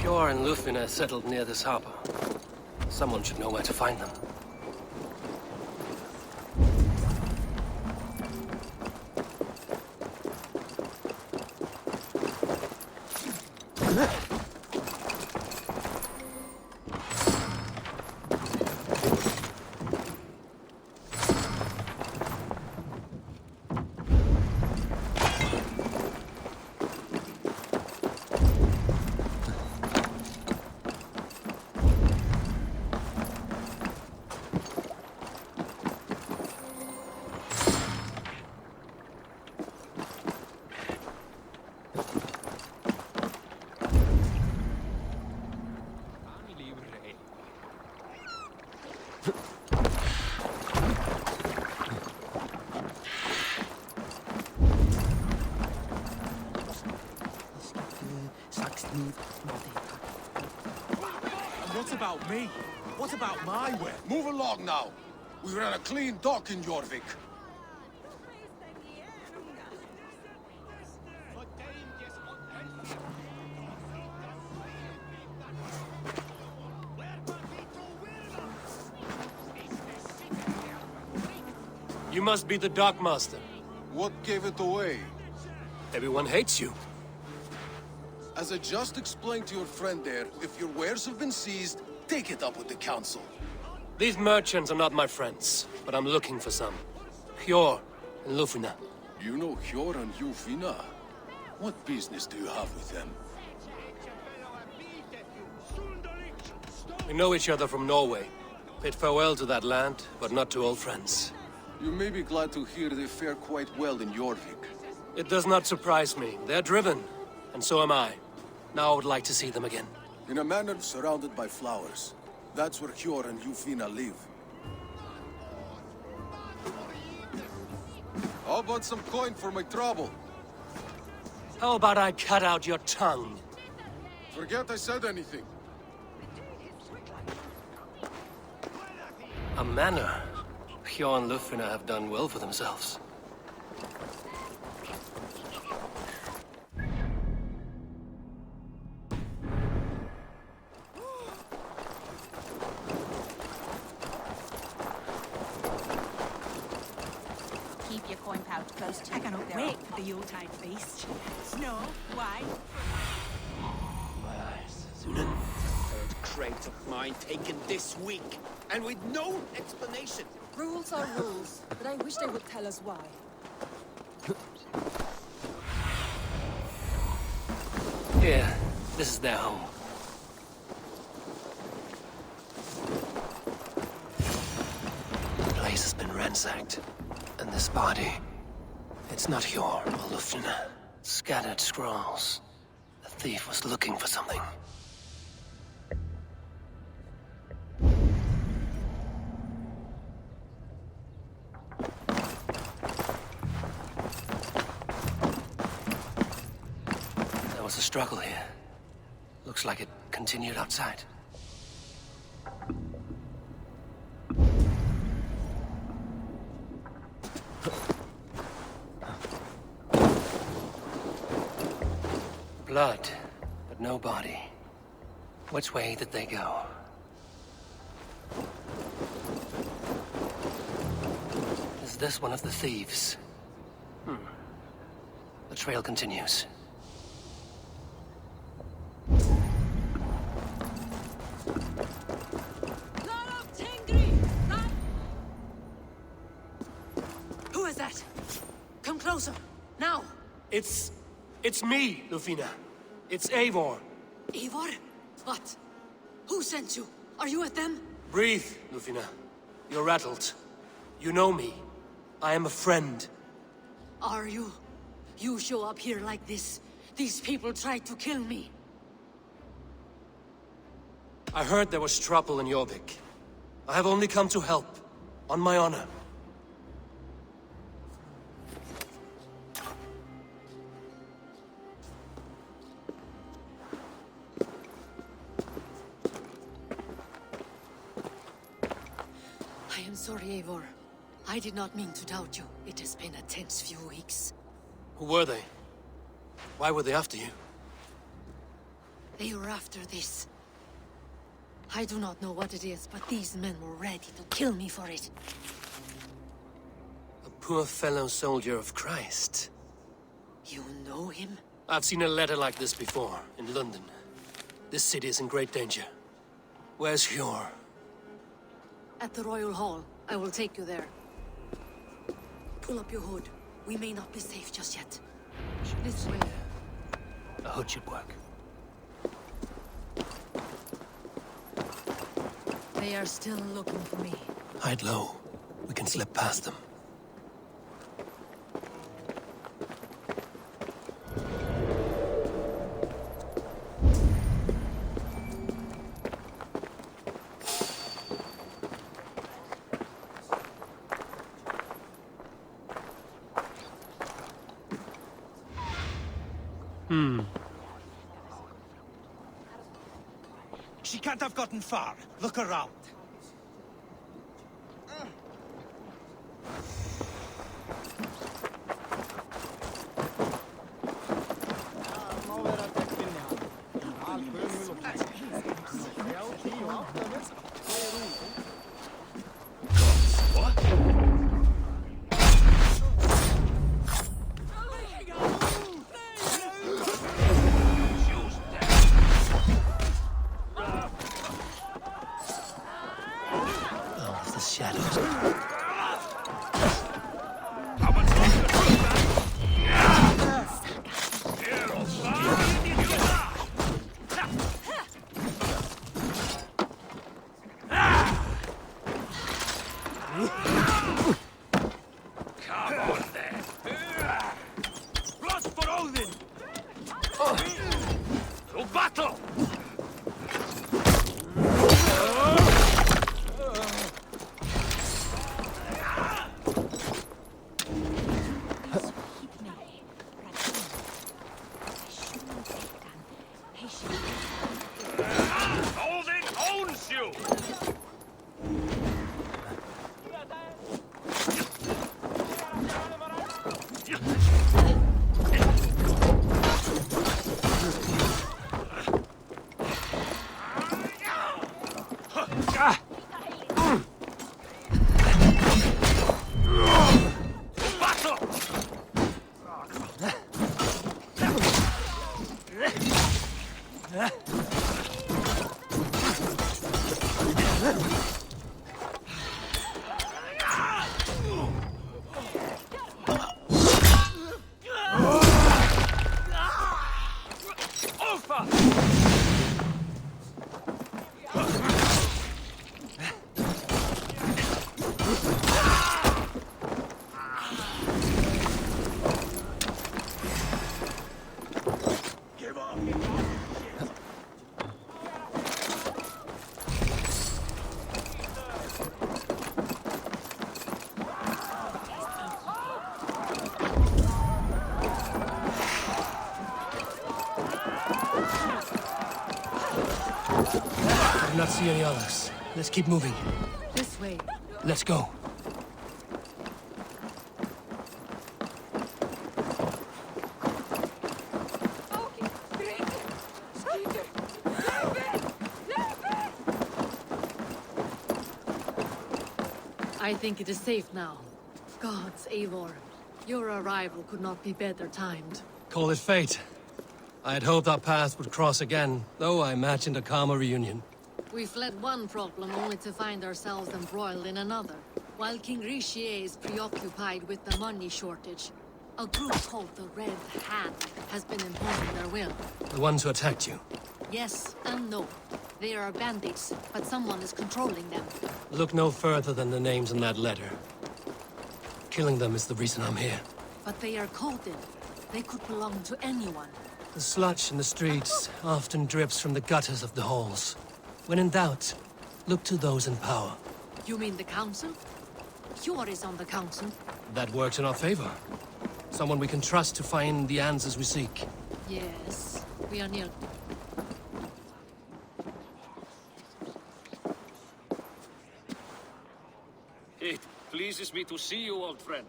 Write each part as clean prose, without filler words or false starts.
Fjord and Lufina settled near this harbor. Someone should know where to find them. What about me? What about my way? Move along now. We ran a clean dock in Jorvik. You must be the dockmaster. What gave it away? Everyone hates you. As I just explained to your friend there, if your wares have been seized, take it up with the council. These merchants are not my friends, but I'm looking for some. Hjor and Lufina. You know Hjor and Lufina? What business do you have with them? We know each other from Norway. Bid farewell to that land, but not to old friends. You may be glad to hear they fare quite well in Jorvik. It does not surprise me. They're driven, and so am I. Now I would like to see them again. In a manor surrounded by flowers. That's where Hjor and Lufina live. How about some coin for my trouble? How about I cut out your tongue? Forget I said anything. A manor. Hjor and Lufina have done well for themselves. Keep your coin pouch close to you. I cannot wait for the Yuletide feast. Snow, wine. Third crate of mine taken this week, and with no explanation. Rules are rules, but I wish they would tell us why. Here, this is their home. The place has been ransacked. And this body, it's not Hjor or Lufina. Scattered scrolls. The thief was looking for something. There was a struggle here. Looks like it continued outside. Blood, but no body. Which way did they go? Is this one of the thieves? The trail continues. Who is that? Come closer, now! It's me, Lufina. It's Eivor. Eivor? What? Who sent you? Are you with them? Breathe, Lufina. You're rattled. You know me. I am a friend. Are you? You show up here like this. These people tried to kill me. I heard there was trouble in Jorvik. I have only come to help. On my honor. I am sorry, Eivor. I did not mean to doubt you. It has been a tense few weeks. Who were they? Why were they after you? They were after this. I do not know what it is, but these men were ready to kill me for it. A poor fellow soldier of Christ. You know him? I've seen a letter like this before, in London. This city is in great danger. Where's Hjor? At the Royal Hall. I will take you there. Pull up your hood. We may not be safe just yet. This way. A hood should work. They are still looking for me. Hide low. We can slip past them. She can't have gotten far. Look around. Out of the shadows. I do not see any others. Let's keep moving. This way. Let's go. I think it is safe now. Gods, Eivor. Your arrival could not be better timed. Call it fate. I had hoped our paths would cross again, though I imagined a calmer reunion. We fled one problem only to find ourselves embroiled in another. While King Richier is preoccupied with the money shortage, a group called the Red Hand has been imposing their will. The ones who attacked you. Yes and no. They are bandits, but someone is controlling them. Look no further than the names in that letter. Killing them is the reason I'm here. But they are coded. They could belong to anyone. The sludge in the streets often drips from the gutters of the halls. When in doubt, look to those in power. You mean the council? Yor is on the council. That works in our favor. Someone we can trust to find the answers we seek. Yes, we are near. It pleases me to see you, old friend.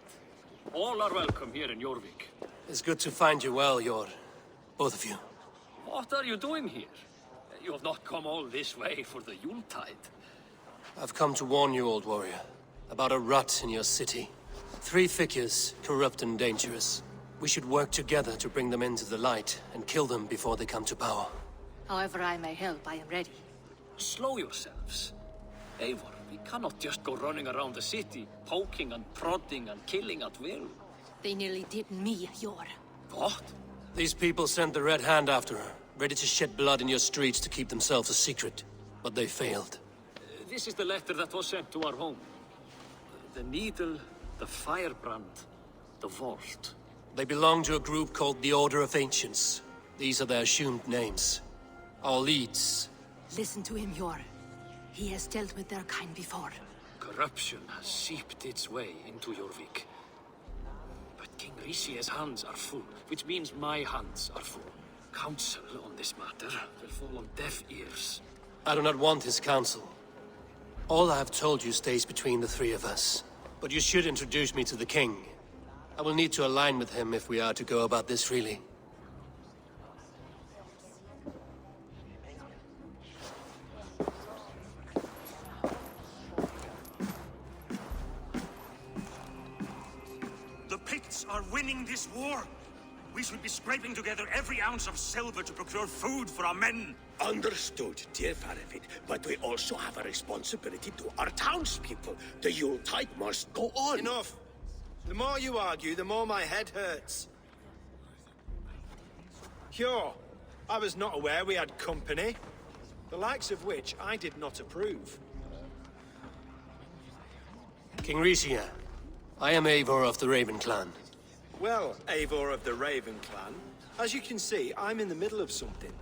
All are welcome here in Jorvik. It's good to find you well, Yor. Both of you. What are you doing here? You have not come all this way for the Yuletide. I've come to warn you, old warrior, about a rot in your city. 3 figures, corrupt and dangerous. We should work together to bring them into the light and kill them before they come to power. However I may help, I am ready. Slow yourselves. Eivor, we cannot just go running around the city, poking and prodding and killing at will. They nearly did me, Yor. What? These people sent the Red Hand after her, ready to shed blood in your streets to keep themselves a secret. But they failed. This is the letter that was sent to our home. The needle, the firebrand, the vault. They belong to a group called the Order of Ancients. These are their assumed names. Our leads. Listen to him, Yor. He has dealt with their kind before. Corruption has seeped its way into Jorvik. But King Rishi's hands are full, which means my hands are full. Counsel on this matter will fall on deaf ears. I do not want his counsel. All I have told you stays between the 3 of us. But you should introduce me to the king. I will need to align with him if we are to go about this freely. The Picts are winning this war. We should be scraping together every ounce of silver to procure food for our men. Understood, dear Faravid, but we also have a responsibility to our townspeople. The Yuletide must go on. Enough! The more you argue, the more my head hurts. Cure, I was not aware we had company, the likes of which I did not approve. King Rishia, I am Eivor of the Raven clan. Well, Eivor of the Raven clan, as you can see, I'm in the middle of something.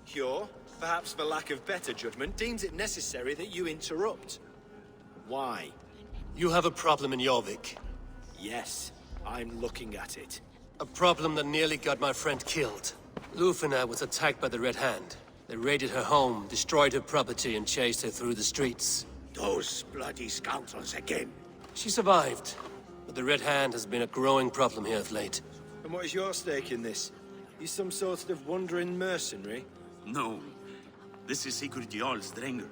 Cure, perhaps for lack of better judgment, deems it necessary that you interrupt. Why? You have a problem in Jorvik. Yes, I'm looking at it. A problem that nearly got my friend killed. Lufina was attacked by the Red Hand. They raided her home, destroyed her property, and chased her through the streets. Those bloody scoundrels again. She survived, but the Red Hand has been a growing problem here of late. And what is your stake in this? You some sort of wandering mercenary? No. This is Sigurd Jarl's Drenger.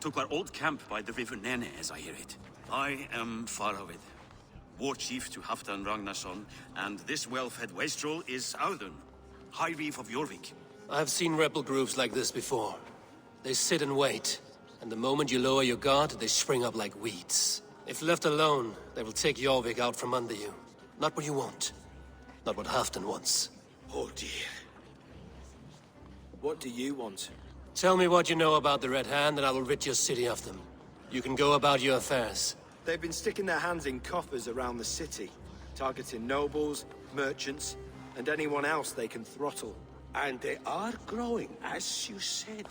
Took our old camp by the river Nene, as I hear it. I am Faravid, war chief to Halfdan Ragnarsson, and this well-fed wastrel is Audun, High Reef of Jorvik. I have seen rebel groups like this before. They sit and wait, and the moment you lower your guard, they spring up like weeds. If left alone, they will take Jorvik out from under you. Not what you want. Not what Halfdan wants. Oh dear. What do you want? Tell me what you know about the Red Hand, and I will rid your city of them. You can go about your affairs. They've been sticking their hands in coffers around the city, targeting nobles, merchants, and anyone else they can throttle. And they are growing, as you said.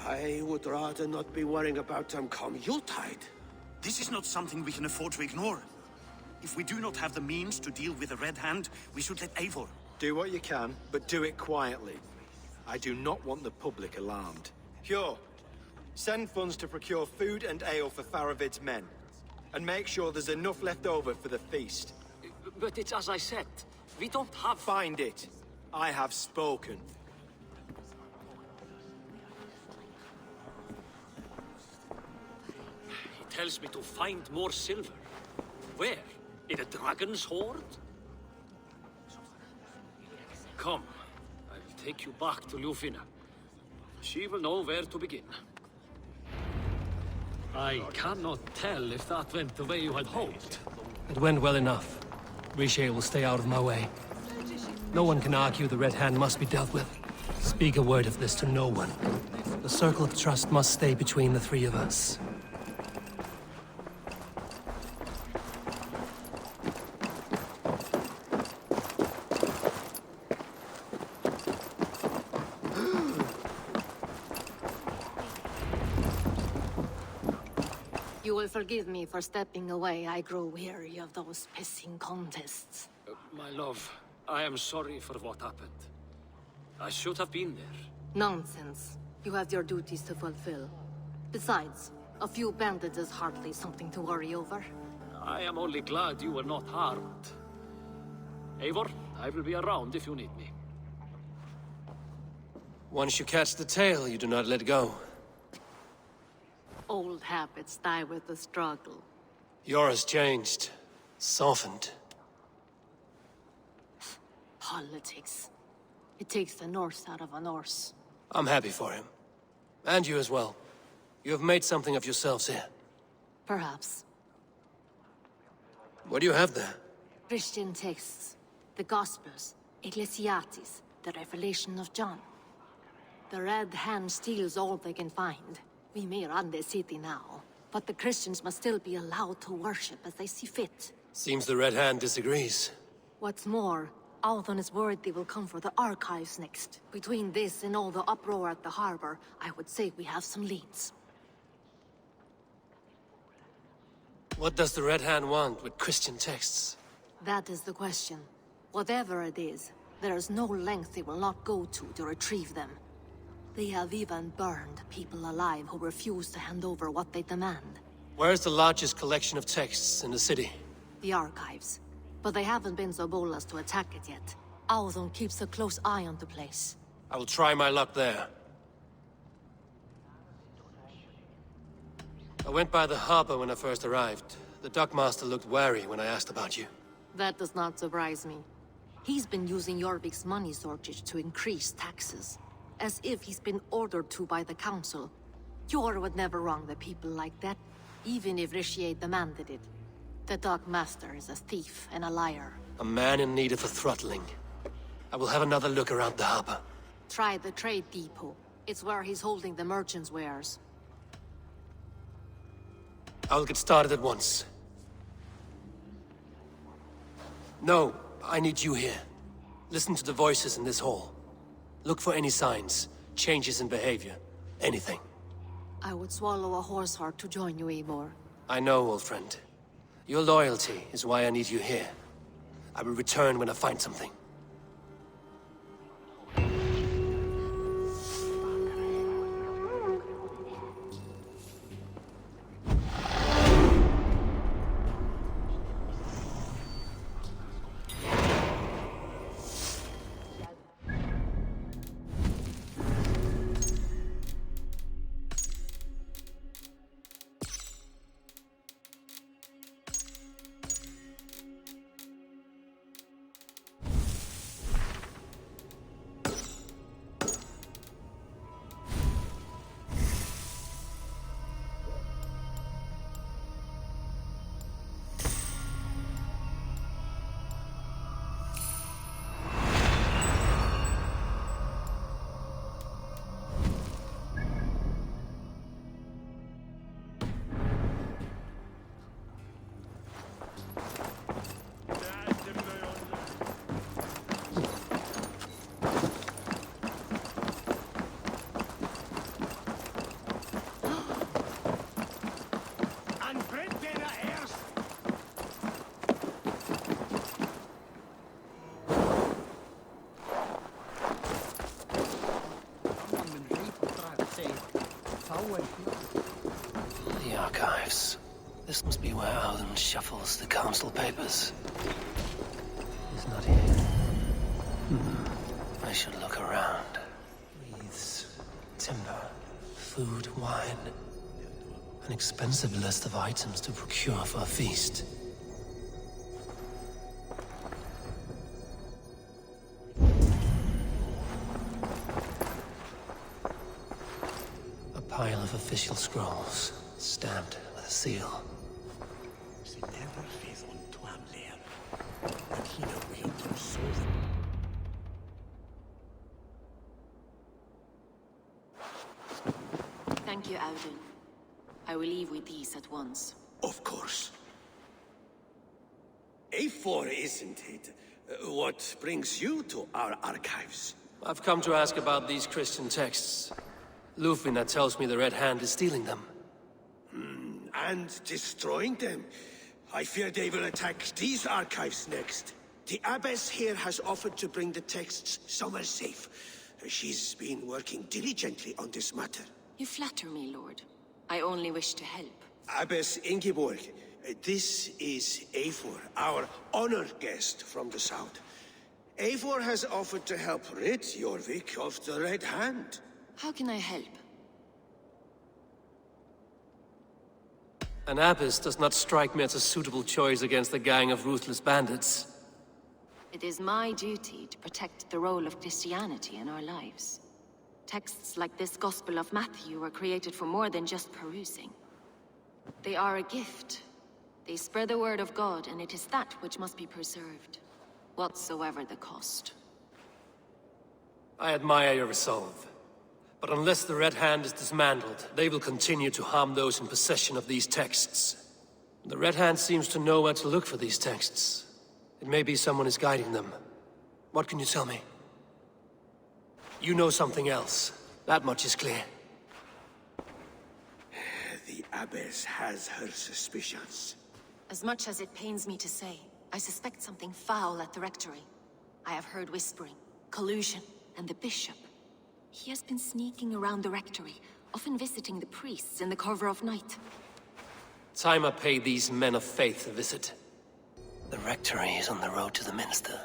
I would rather not be worrying about them come Yuletide. This is not something we can afford to ignore. If we do not have the means to deal with the Red Hand, we should let Eivor. Do what you can, but do it quietly. I do not want the public alarmed. Cure, send funds to procure food and ale for Faravid's men. And make sure there's enough left over for the feast. But it's as I said, we don't have... Find it. I have spoken. He tells me to find more silver. Where? In a dragon's hoard? Come, I will take you back to Lufina. She will know where to begin. I cannot tell if that went the way you had hoped. It went well enough. Riche will stay out of my way. No one can argue the Red Hand must be dealt with. Speak a word of this to no one. The circle of trust must stay between the three of us. You will forgive me for stepping away. I grow weary of those pissing contests. My love, I am sorry for what happened. I should have been there. Nonsense. You have your duties to fulfill. Besides, a few bandits is hardly something to worry over. I am only glad you were not harmed. Eivor, I will be around if you need me. Once you catch the tail, you do not let go. Old habits die with the struggle. Yours changed. Softened. Politics. It takes the Norse out of a Norse. I'm happy for him. And you as well. You have made something of yourselves here. Perhaps. What do you have there? Christian texts. The Gospels. Ecclesiastes. The Revelation of John. The Red Hand steals all they can find. We may run the city now, but the Christians must still be allowed to worship as they see fit. Seems the Red Hand disagrees. What's more, Althon is worried they will come for the archives next. Between this and all the uproar at the harbor, I would say we have some leads. What does the Red Hand want with Christian texts? That is the question. Whatever it is, there is no length they will not go to retrieve them. They have even burned people alive who refuse to hand over what they demand. Where is the largest collection of texts in the city? The archives. But they haven't been so bold as to attack it yet. Althon keeps a close eye on the place. I will try my luck there. I went by the harbor when I first arrived. The dockmaster looked wary when I asked about you. That does not surprise me. He's been using Jorvik's money shortage to increase taxes. As if he's been ordered to by the council. Jor would never wrong the people like that, even if Richier demanded it. The dockmaster is a thief and a liar. A man in need of a throttling. I will have another look around the harbor. Try the trade depot. It's where he's holding the merchants' wares. I will get started at once. No, I need you here. Listen to the voices in this hall. Look for any signs, changes in behavior, anything. I would swallow a horse heart to join you, Eivor. I know, old friend. Your loyalty is why I need you here. I will return when I find something. The archives. This must be where Alden shuffles the council papers. He's not here. I should look around. Wreaths, timber, food, wine. An expensive list of items to procure for a feast. A pile of official scrolls, stamped with a seal. I will leave with these at once. Of course. A4, isn't it? What brings you to our archives? I've come to ask about these Christian texts. Lufina tells me the Red Hand is stealing them. And destroying them. I fear they will attack these archives next. The Abbess here has offered to bring the texts somewhere safe. She's been working diligently on this matter. You flatter me, Lord. I only wish to help. Abbess Ingeborg, this is Eivor, our honored guest from the south. Eivor has offered to help rid Jorvik of the Red Hand. How can I help? An abbess does not strike me as a suitable choice against a gang of ruthless bandits. It is my duty to protect the role of Christianity in our lives. Texts like this Gospel of Matthew were created for more than just perusing. They are a gift. They spread the word of God, and it is that which must be preserved, whatsoever the cost. I admire your resolve. But unless the Red Hand is dismantled, they will continue to harm those in possession of these texts. The Red Hand seems to know where to look for these texts. It may be someone is guiding them. What can you tell me? You know something else. That much is clear. The Abbess has her suspicions. As much as it pains me to say, I suspect something foul at the rectory. I have heard whispering, collusion, and the bishop. He has been sneaking around the rectory, often visiting the priests in the cover of night. Time I pay these men of faith a visit. The rectory is on the road to the minster.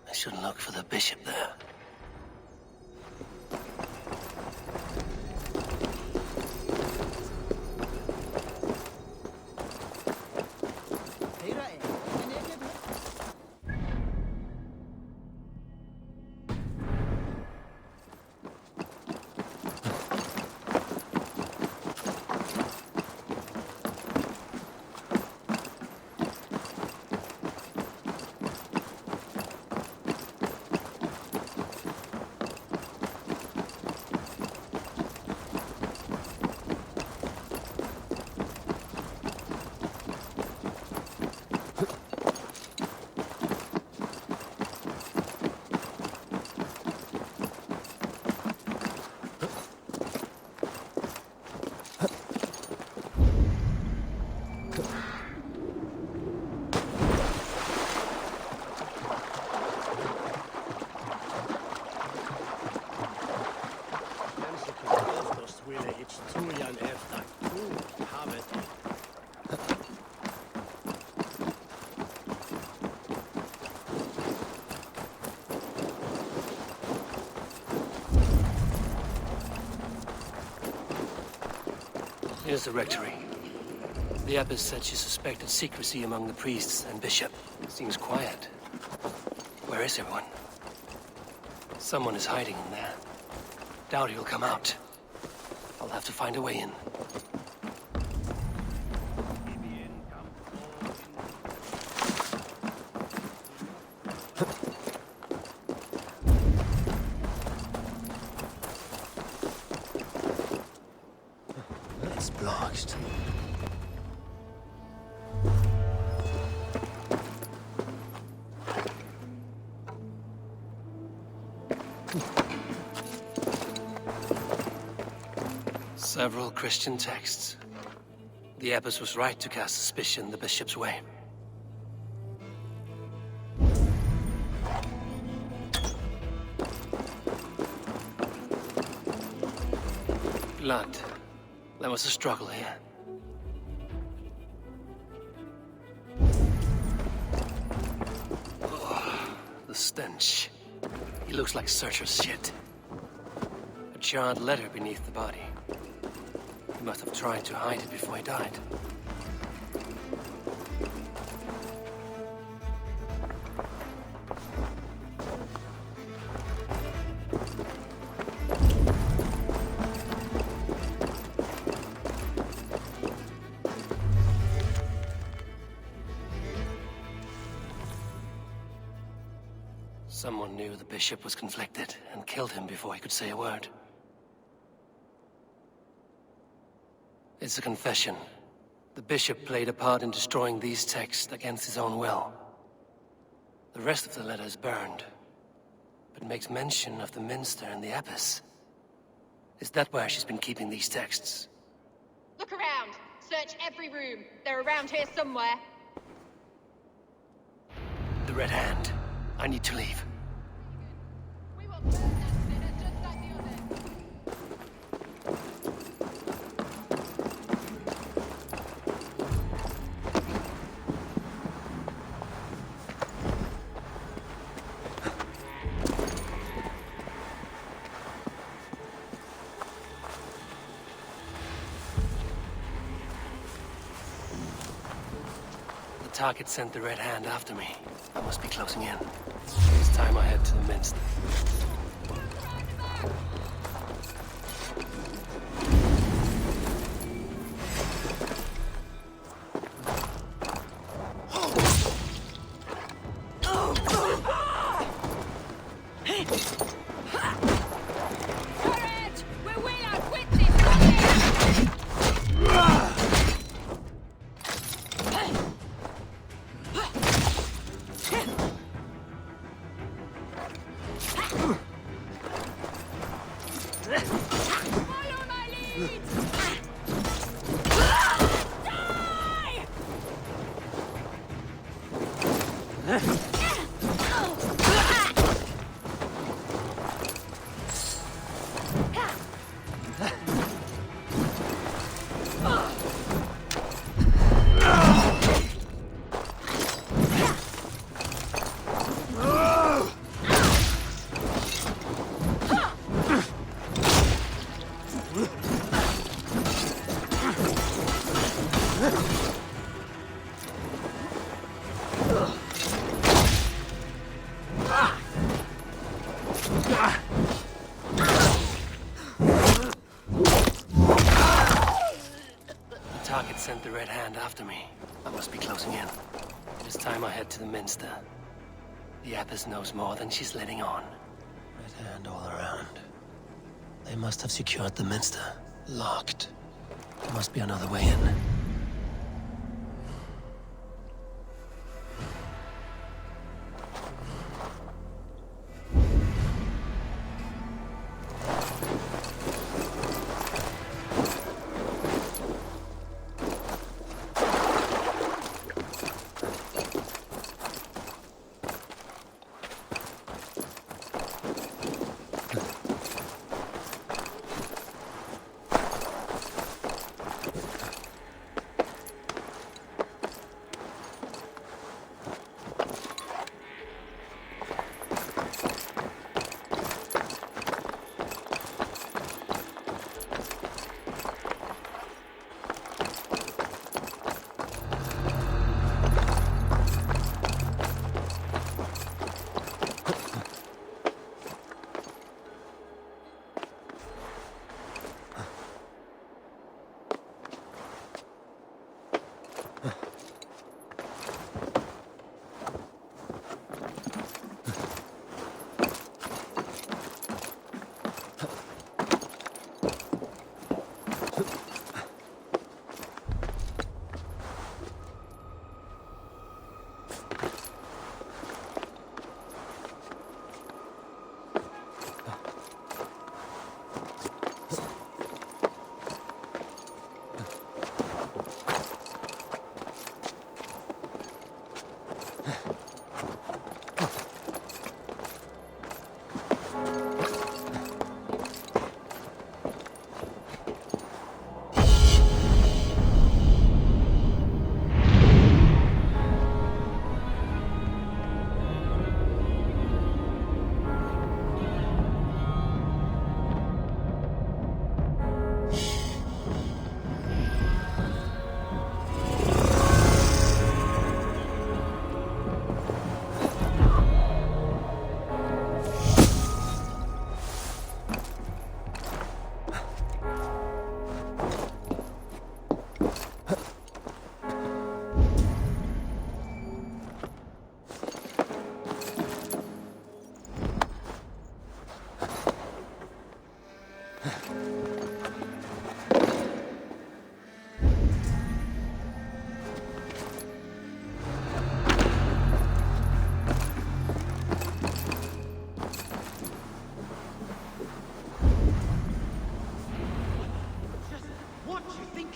I should look for the bishop there. Here's the rectory. The abbess said she suspected secrecy among the priests and bishop. Seems quiet. Where is everyone? Someone is hiding in there. Doubt he'll come out. I'll have to find a way in. It's blocked. Several Christian texts. The abbess was right to cast suspicion the bishop's way. Blood. There was a struggle here. Oh, the stench. He looks like Searcher's shit. A charred letter beneath the body. He must have tried to hide it before he died. Someone knew the bishop was conflicted and killed him before he could say a word. It's a confession. The bishop played a part in destroying these texts against his own will. The rest of the letter is burned, but makes mention of the minster and the abbess. Is that where she's been keeping these texts? Look around. Search every room. They're around here somewhere. The Red Hand. I need to leave. We will burn that sinner just like the others. The target sent the Red Hand after me. I must be closing in. It's time I head to the minster. Courage! We will outwit this enemy! Follow my lead! The target sent the Red Hand after me. I must be closing in. It's time I head to the minster. The abbess knows more than she's letting on. Red Hand all around. They must have secured the minster. Locked. There must be another way in.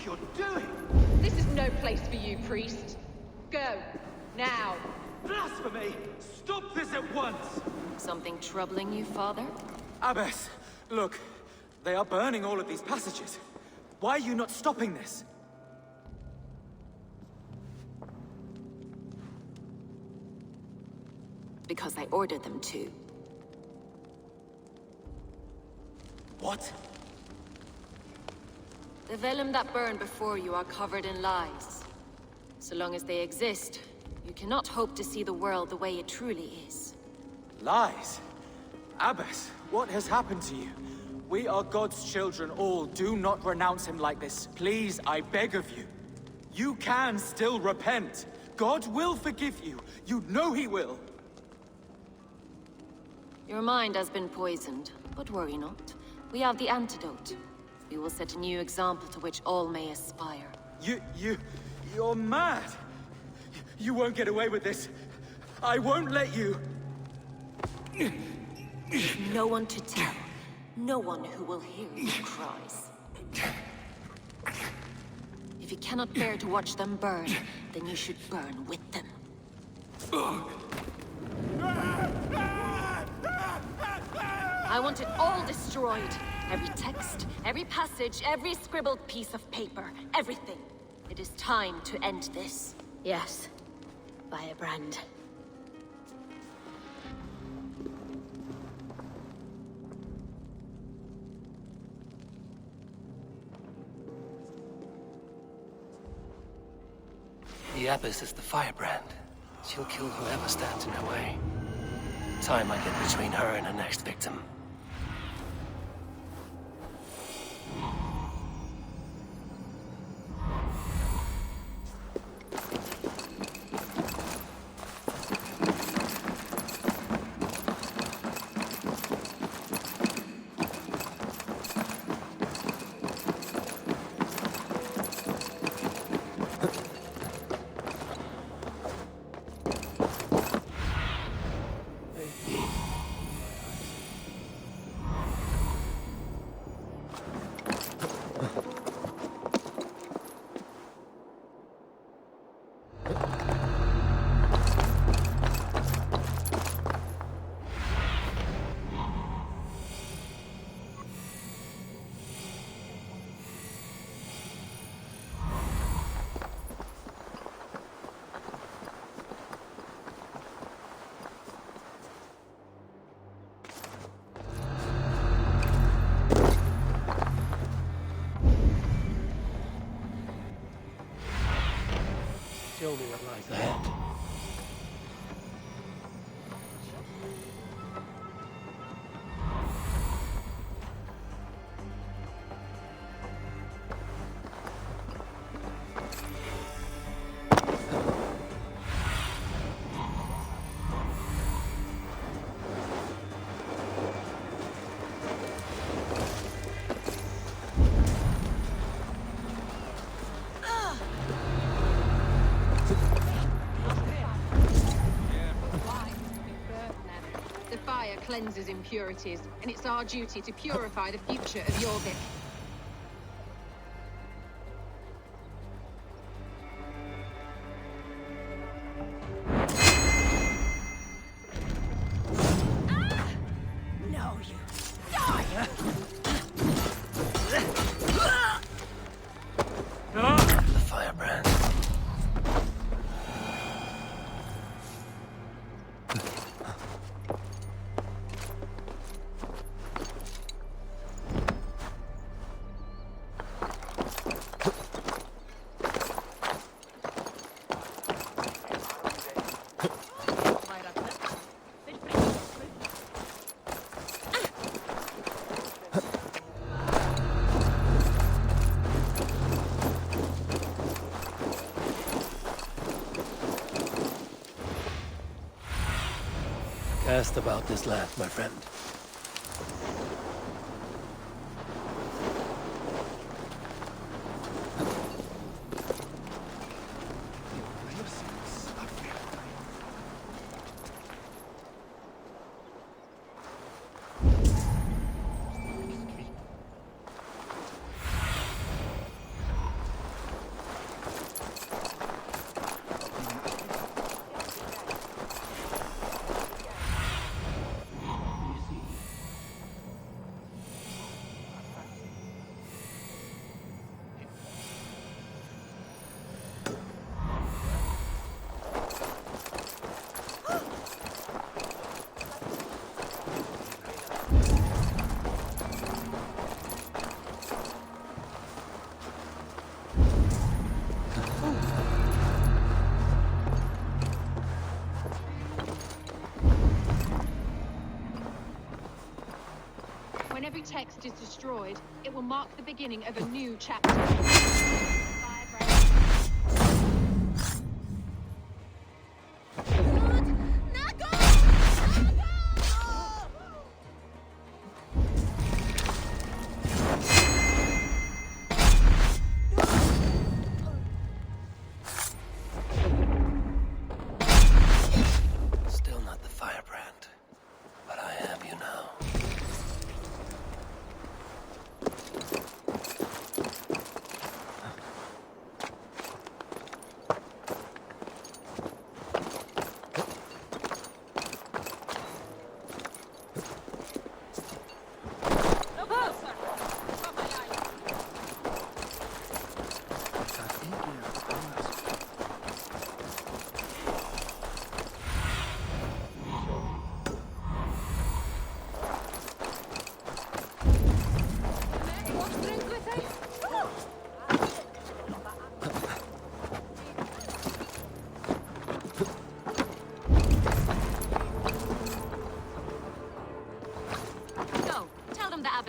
you're doing! This is no place for you, priest. Go. Now. Blasphemy! Stop this at once! Something troubling you, Father? Abbess, look. They are burning all of these passages. Why are you not stopping this? Because I ordered them to. What? The vellum that burned before you are covered in lies. So long as they exist, you cannot hope to see the world the way it truly is. Lies? Abbess, what has happened to you? We are God's children all. Do not renounce him like this. Please, I beg of you. You can still repent. God will forgive you. You know he will. Your mind has been poisoned, but worry not. We have the antidote. We will set a new example to which all may aspire. You're mad! You won't get away with this. I won't let you! No one to tell. No one who will hear your cries. If you cannot bear to watch them burn, then you should burn with them. I want it all destroyed. Every text, every passage, every scribbled piece of paper. Everything. It is time to end this. Yes. Firebrand. The Abyss is the firebrand. She'll kill whoever stands in her way. Time I get between her and her next victim. Show me what lies ahead. Cleanses impurities, and it's our duty to purify the future of Jorvik. No, you die! The firebrand. Cast about this land, my friend. text is destroyed, it will mark the beginning of a new chapter. Still not the firebrand, but I am you now.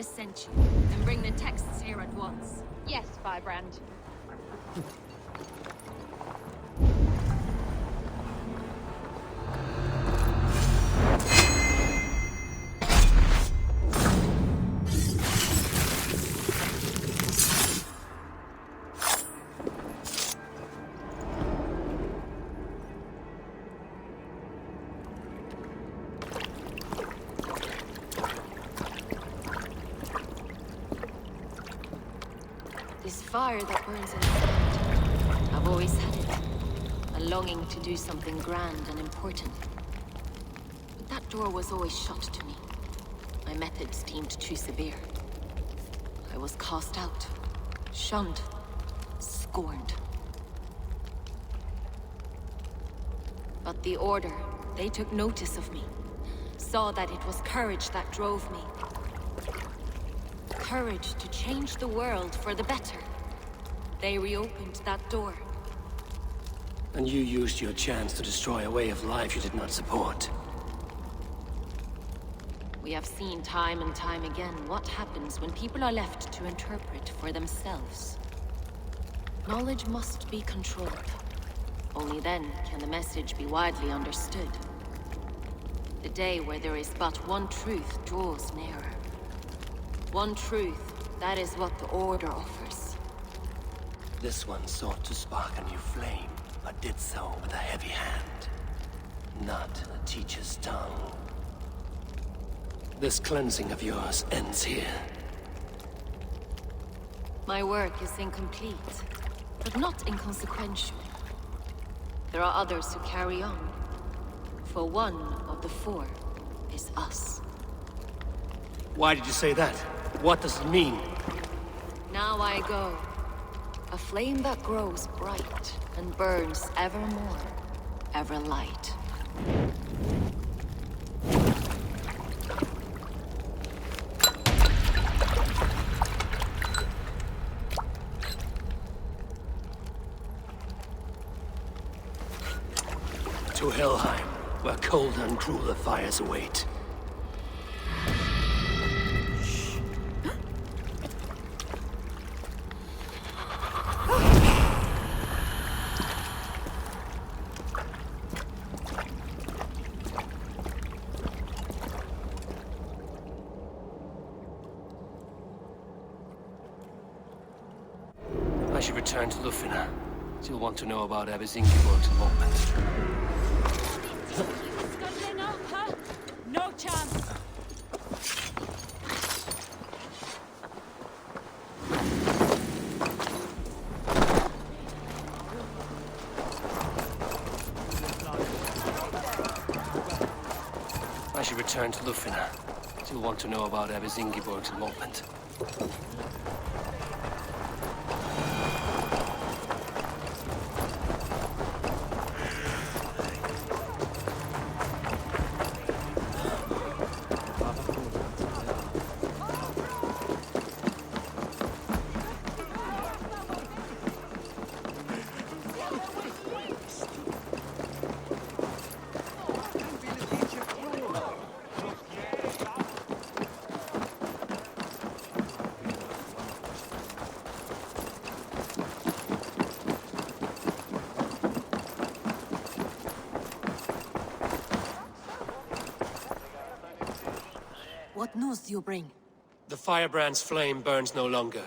Sent you, and bring the texts here at once. Yes, Firebrand. This fire that burns inside, I've always had it. A longing to do something grand and important. But that door was always shut to me. My methods deemed too severe. I was cast out, shunned, scorned. But the Order, they took notice of me. Saw that it was courage that drove me. Courage to change the world for the better. They reopened that door. And you used your chance to destroy a way of life you did not support. We have seen time and time again what happens when people are left to interpret for themselves. Knowledge must be controlled. Only then can the message be widely understood. The day where there is but one truth draws nearer. One truth, that is what the Order offers. This one sought to spark a new flame, but did so with a heavy hand, not a teacher's tongue. This cleansing of yours ends here. My work is incomplete, but not inconsequential. There are others who carry on. For one of the four is us. Why did you say that? What does it mean? Now I go. A flame that grows bright and burns ever more, ever light. To Helheim, where cold and crueler fires await. I should return to Lufina. She'll want to know about Abbess Ingeborg's involvement. Scuttling up, huh? No chance. I should return to Lufina. She'll want to know about Abbess Ingeborg's involvement. news do you bring? The firebrand's flame burns no longer.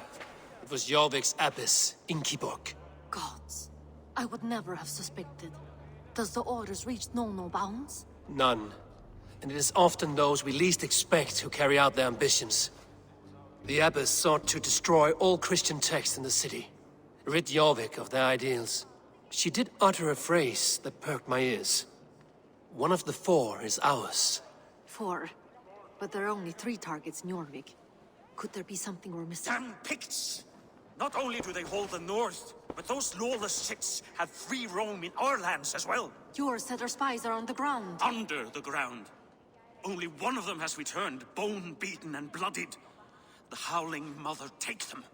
It was Jorvik's abbess, Inkiborg. Gods, I would never have suspected. Does the orders reach no bounds? None. And it is often those we least expect who carry out their ambitions. The abbess sought to destroy all Christian texts in the city, rid Jorvik of their ideals. She did utter a phrase that perked my ears. One of the 4 is ours. 4? But there are only 3 targets in Jorvik. Could there be something we're missing? Damn Picts! Not only do they hold the north, but those lawless shits have free roam in our lands as well. Your said our spies are on the ground. Under the ground. Only one of them has returned, bone-beaten and bloodied. The Howling Mother take them.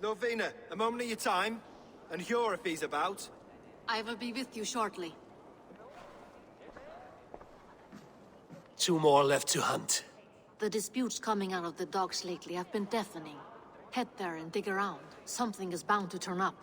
Lovina, a moment of your time. And Hjor if he's about. I will be with you shortly. 2 more left to hunt. The disputes coming out of the docks lately have been deafening. Head there and dig around. Something is bound to turn up.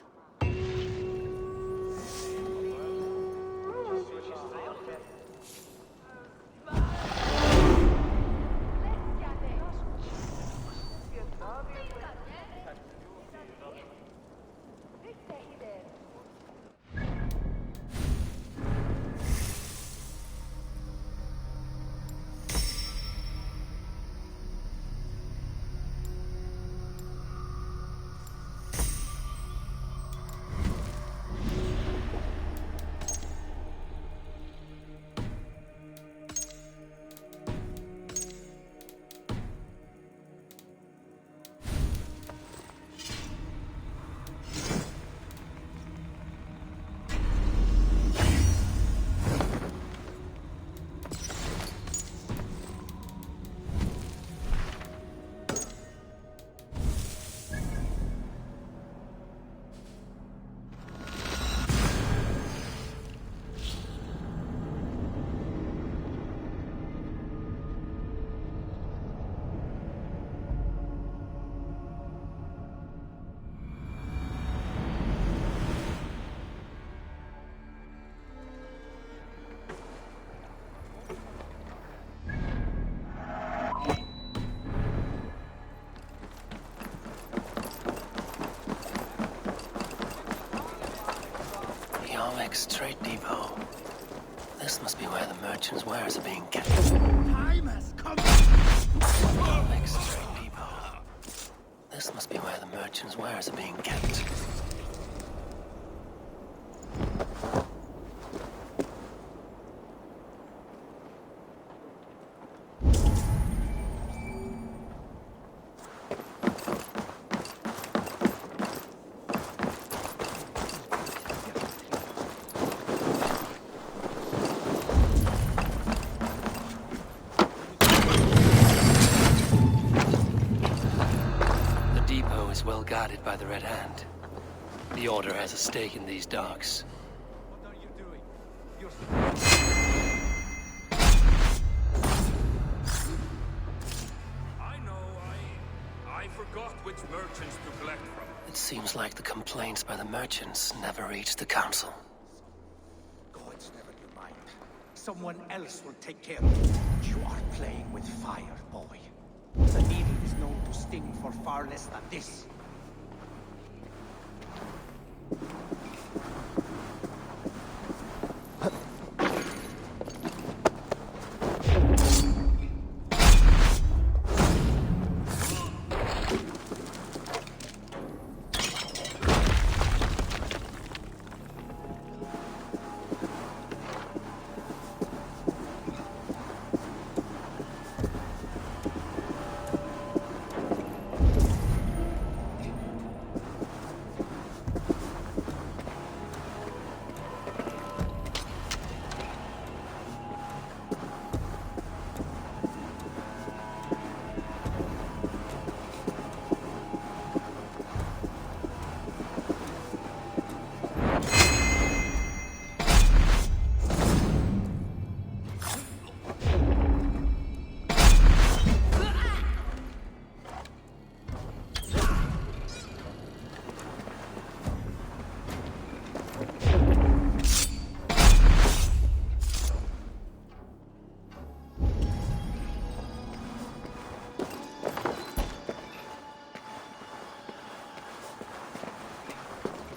Trade depot. This must be where the merchants' wares are being kept. Time has come. Trade depot. This must be where the merchants' wares are being kept. Well guarded by the Red Hand. The Order has a stake in these docks. What are you doing? I know, I forgot which merchants to collect from. It seems like the complaints by the merchants never reached the council. Gods, never you mind. Someone else will take care of it. You are playing with fire, boy. The needle is known to sting for far less than this.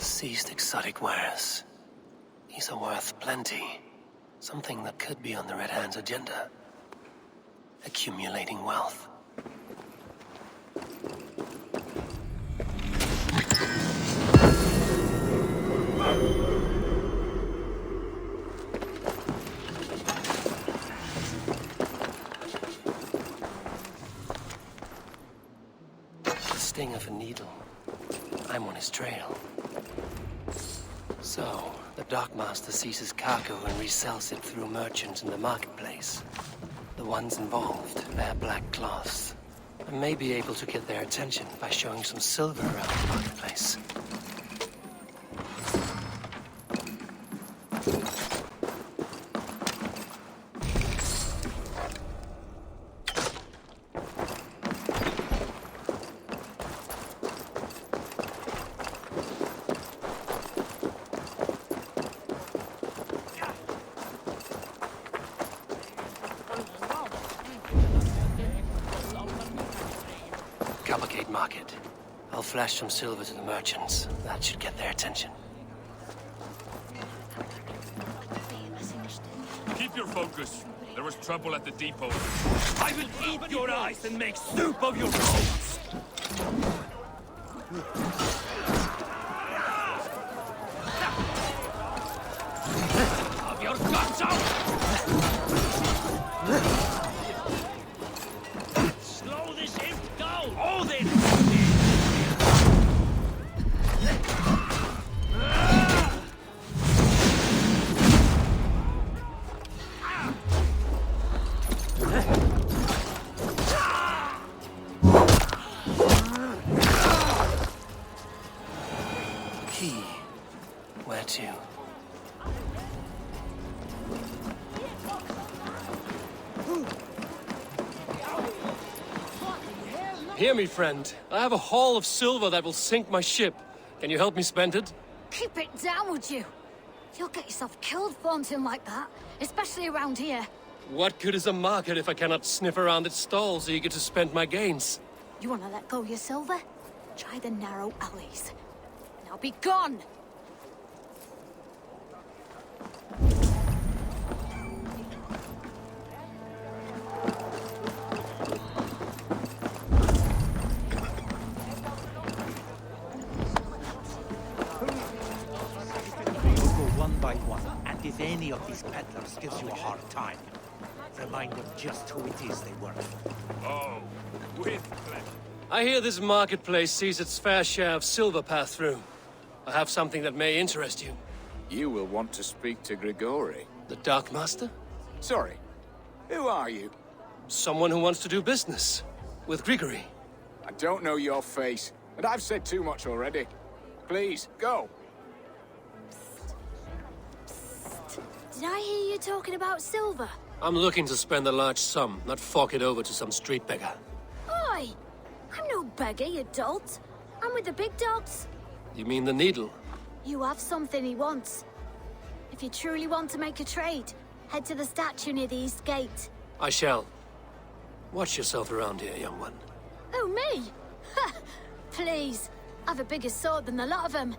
Seized exotic wares. These are worth plenty. Something that could be on the Red Hand's agenda. Accumulating wealth. The sting of a needle. I'm on his trail. So, the Dockmaster seizes cargo and resells it through merchants in the marketplace. The ones involved wear black cloths. I may be able to get their attention by showing some silver around the marketplace. Cavalcade Market. I'll flash some silver to the merchants. That should get their attention. Keep your focus. There was trouble at the depot. I will eat your eyes and make soup of your bones! Have your guts out! Slow this imp down! Hold it! Key. Where to? Hear me, friend. I have a haul of silver that will sink my ship. Can you help me spend it? Keep it down, would you? You'll get yourself killed flaunting like that, especially around here. What good is a market if I cannot sniff around its stalls eager to spend my gains? You want to let go of your silver? Try the narrow alleys. Now be gone! By one, and if any of these peddlers gives you a hard time, remind them just who it is they work for. Oh, with pleasure. I hear this marketplace sees its fair share of silver pass through. I have something that may interest you. You will want to speak to Grigori. The Dark Master? Sorry, who are you? Someone who wants to do business. With Grigori. I don't know your face, and I've said too much already. Please, go. Did I hear you talking about silver? I'm looking to spend a large sum, not fork it over to some street beggar. Oi! I'm no beggar, you dolt. I'm with the big dogs. You mean the needle? You have something he wants. If you truly want to make a trade, head to the statue near the east gate. I shall. Watch yourself around here, young one. Oh, me? Ha! Please. I've a bigger sword than the lot of them.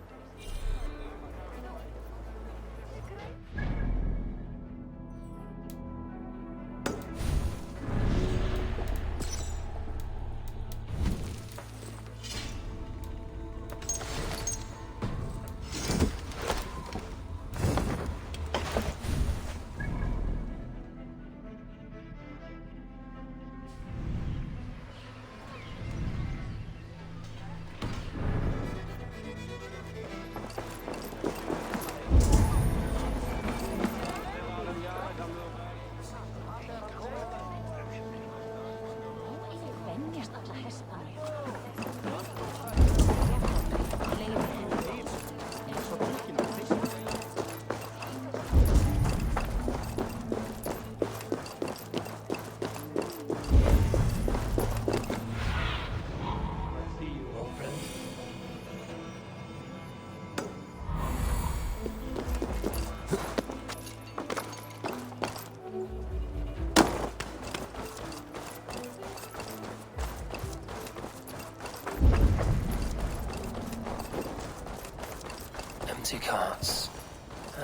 empty carts,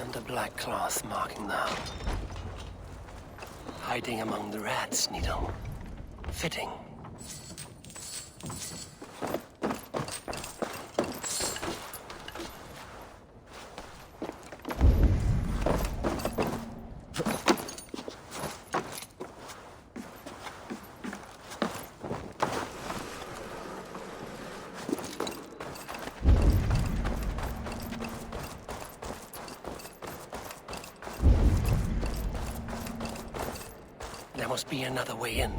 and a black cloth marking them. Hiding among the rats, Needle. Fitting. There must be another way in.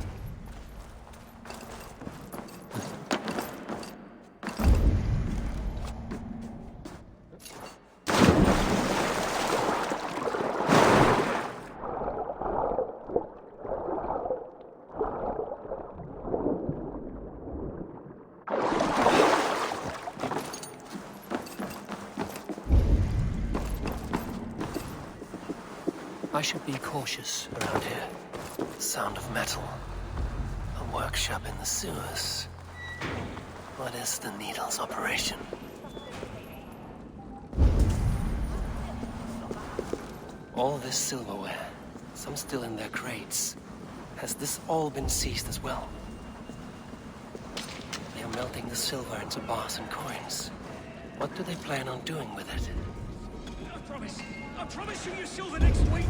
I should be cautious around here. Sound of metal. A workshop in the sewers. What is the Needle's operation? All this silverware, some still in their crates. Has this all been seized as well? They are melting the silver into bars and coins. What do they plan on doing with it? I promise you silver next week!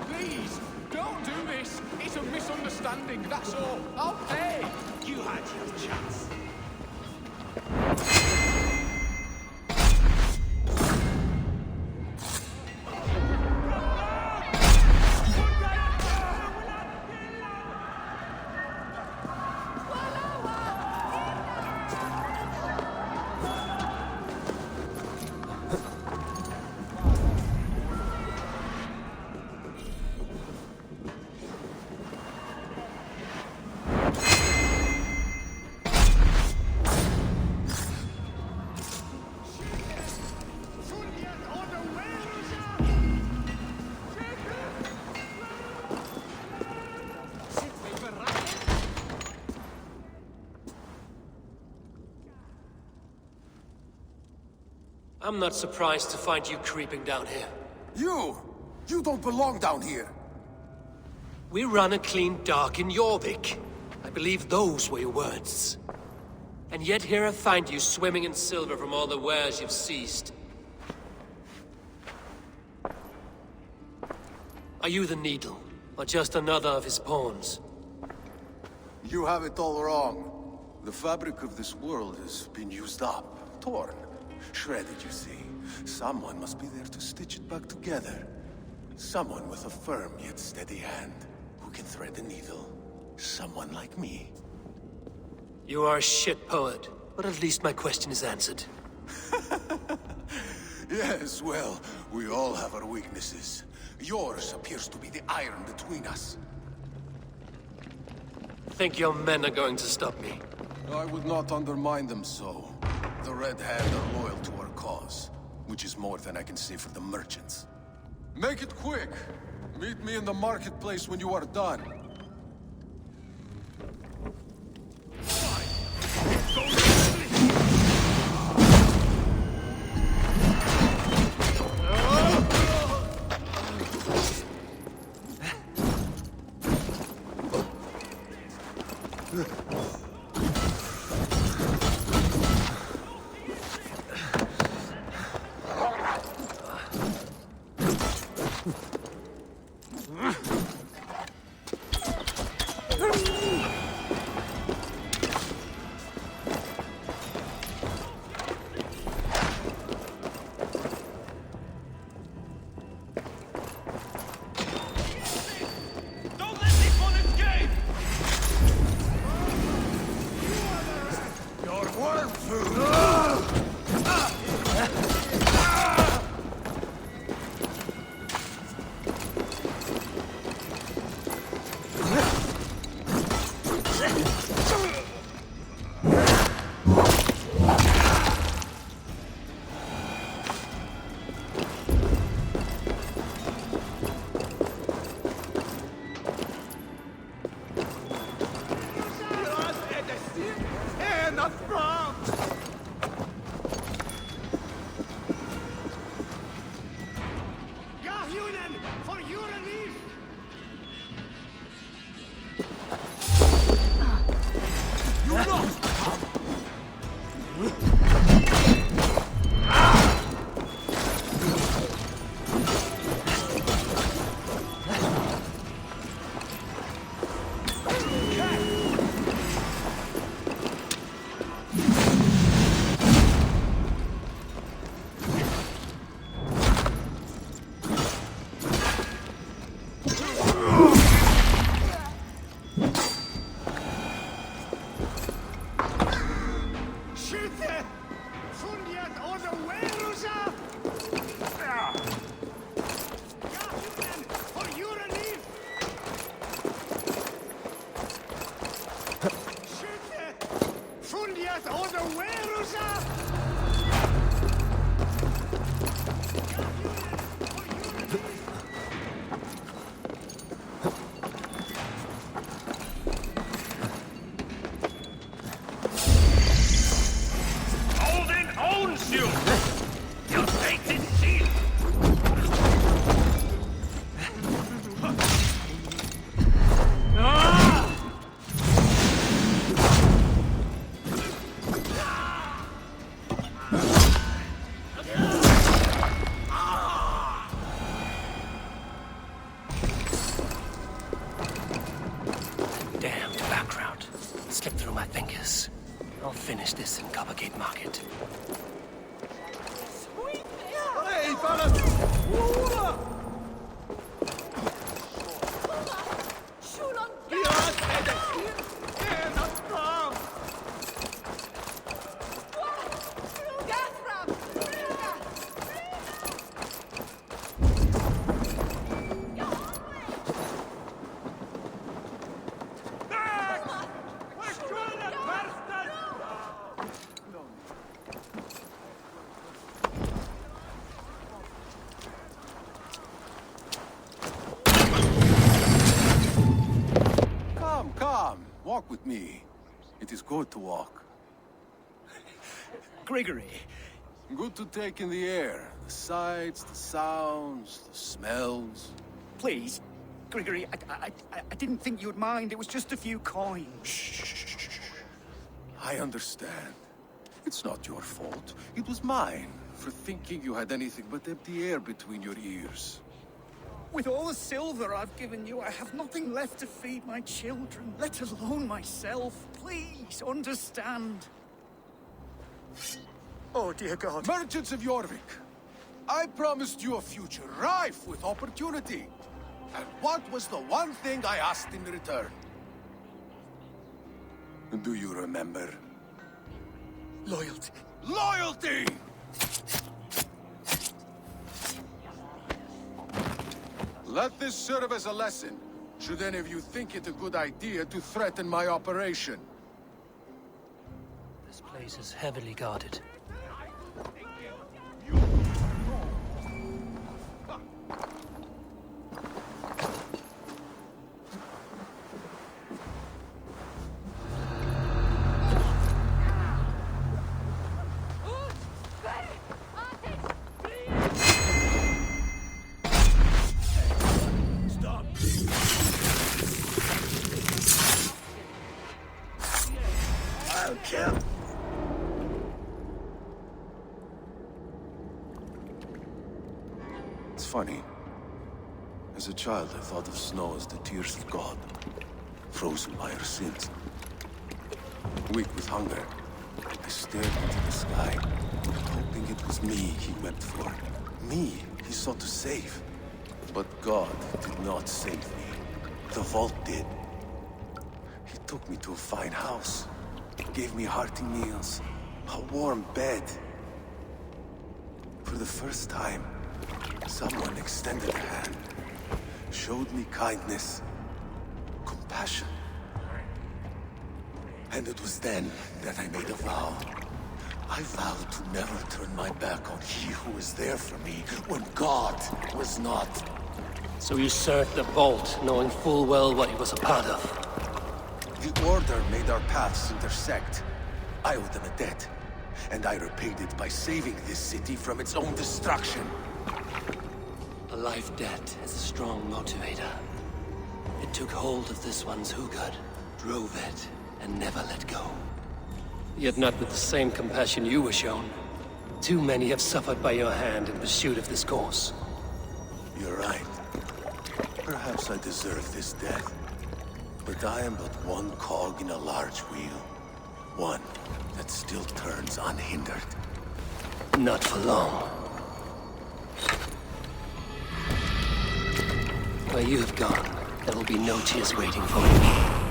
Please, don't do this. It's a misunderstanding, that's all. I'll pay. You had your chance. I'm not surprised to find you creeping down here. You don't belong down here! We run a clean dark in Jorvik. I believe those were your words. And yet here I find you swimming in silver from all the wares you've seized. Are you the Needle, or just another of his pawns? You have it all wrong. The fabric of this world has been used up, torn, shredded, you see. Someone must be there to stitch it back together. Someone with a firm yet steady hand, who can thread the needle. Someone like me. You are a shit poet, but at least my question is answered. Yes, well, we all have our weaknesses. Yours appears to be the iron between us. Think your men are going to stop me? I would not undermine them so. The Red Hand are loyal to our cause, which is more than I can say for the merchants. Make it quick! Meet me in the marketplace when you are done. not from! Yahunan, for your relief! You lost! I'll finish this in Coppergate Market. Hey, fellas! Come, walk with me. It is good to walk. Gregory. Good to take in the air. The sights, the sounds, the smells. Please, Gregory, I didn't think you'd mind. It was just a few coins. Shh. I understand. It's not your fault. It was mine, for thinking you had anything but empty air between your ears. With all the silver I've given you, I have nothing left to feed my children, let alone myself. Please, understand. Oh, dear God. Merchants of Jorvik, I promised you a future rife with opportunity. And what was the one thing I asked in return? Do you remember? Loyalty. Loyalty! Let this serve as a lesson, should any of you think it a good idea to threaten my operation. This place is heavily guarded. It's funny. As a child, I thought of snow as the tears of God, frozen by our sins. Weak with hunger, I stared into the sky, hoping it was me he wept for. Me he sought to save. But God did not save me. The vault did. He took me to a fine house, gave me hearty meals, a warm bed. For the first time, someone extended a hand, showed me kindness, compassion. And it was then that I made a vow. I vowed to never turn my back on he who was there for me when God was not. So you served the Vault, knowing full well what he was a part of. The Order made our paths intersect. I owed them a debt, and I repaid it by saving this city from its own destruction. A life debt is a strong motivator. It took hold of this one's Hugad, drove it, and never let go. Yet not with the same compassion you were shown. Too many have suffered by your hand in pursuit of this course. You're right. Perhaps I deserve this death. But I am but one cog in a large wheel. One that still turns unhindered. Not for long. Where you have gone, there will be no tears waiting for you.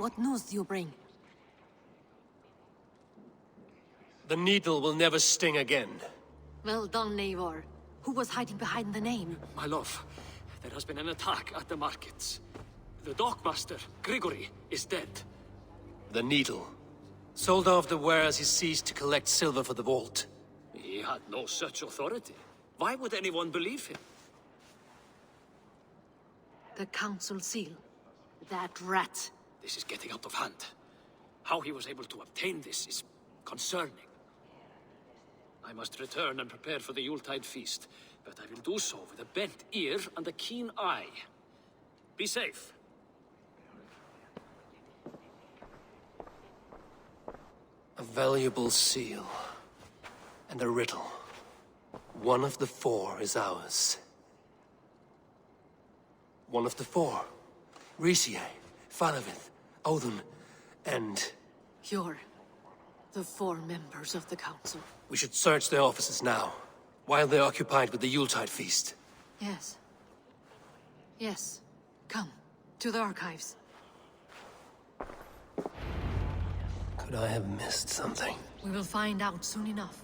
What news do you bring? The needle will never sting again. Well done, Eivor. Who was hiding behind the name? My love, there has been an attack at the markets. The dockmaster, Grigory, is dead. The needle. Sold off the wares he seized to collect silver for the vault. He had no such authority. Why would anyone believe him? The council seal. That rat. This is getting out of hand. How he was able to obtain this is concerning. I must return and prepare for the Yuletide feast, but I will do so with a bent ear and a keen eye. Be safe. A valuable seal. And a riddle. One of the four is ours. One of the four. Risie, Falavith, Odin, and... You're the four members of the council. We should search their offices now, while they're occupied with the Yuletide feast. Yes. Yes. Come, to the archives. Could I have missed something? We will find out soon enough.